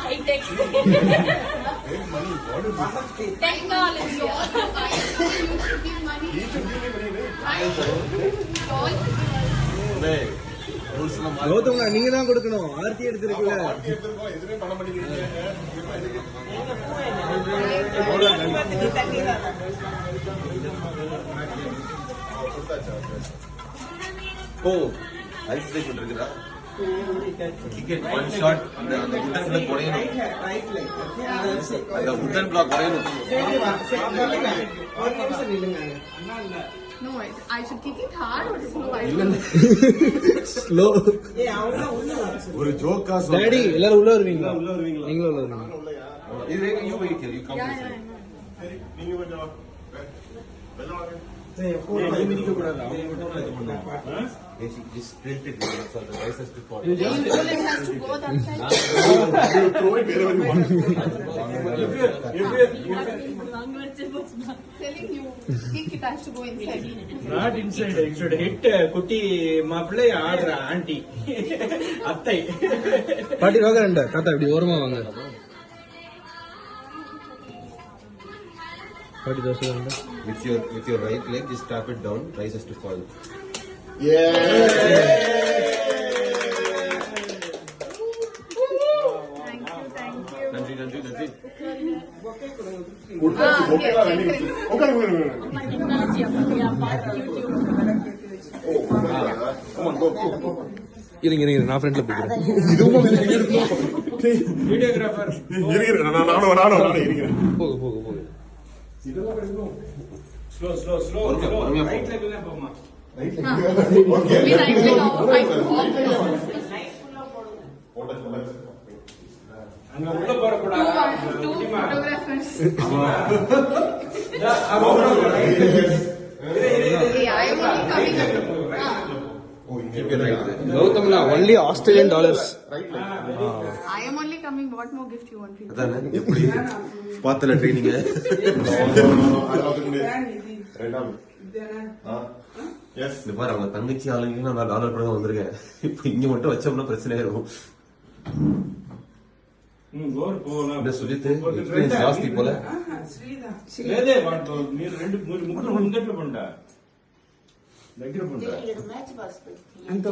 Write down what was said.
high-tech technology. கௌதம்னா நீங்க தான் கொடுக்கணும். ஆர்த்தி எடுத்துருக்கீங்க. ஓ ஐஸ் லைக் பண்ணிருக்கா கிக் ஒன் ஷாட் அந்த உட்டன் குறையணும். அந்த உட்டன் பிளாக் குறையணும். No, I should kick it hard or slow? Slow. ஒரு ஜோக்கா டாடி எல்லாரும் உள்ள வருவீங்களா? நீங்களும் உள்ள வருவீங்க. இது you wait here you come Yeah. சரி நீங்க கொஞ்சம் வெல்ல வாங்க. மிதிக்க கூடாது. அவங்க மட்டும் இது பண்ணுவாங்க. This printed so the rice has to fall. The bullet has to go that side. Throw it wherever you want. Telling you, kick it has to go inside. Not inside. It should hit குட்டி மாப்பிள்ளை ஆடுற aunty அத்தை. பாட்டி வாங்க ரெண்டா தாத்தா இப்படி ஓரமா வாங்க. பாட்டி தோசை ரெண்டா. With your right leg just tap it down. Rice has to fall. Thank you. நன்றி. இருங்க நான் ஃப்ரெண்ட்ல போய்க்கிறேன். வீடியோகிராஃபர் நானும் இருக்கிறேன். போக ஸ்லோ ரைட் லெக்ல போமா. We right leg off. அங்க உள்ள போற கூடாது. Two photographers. Hey, I am only coming. கௌதம்னா only Australian dollars. I am only coming. What more gift you want? அதானே எப்படி பாத்தல ட்ரெயினிங். இந்த பாரு அவங்க தங்கச்சி ஆளுங்க நான் டாலர் கூட வந்திருக்கேன். இப்ப இங்க மட்டும் வச்சோம்னா பிரச்சனை ஆயிரும். இந்த சுஜித் எக்ஸ்பீரியன்ஸ் ஜாஸ்தி போல. లేదే వాడు మీరు రెండు ముగ్గురు ముందట్లో పండా దగ్గర పండా అంత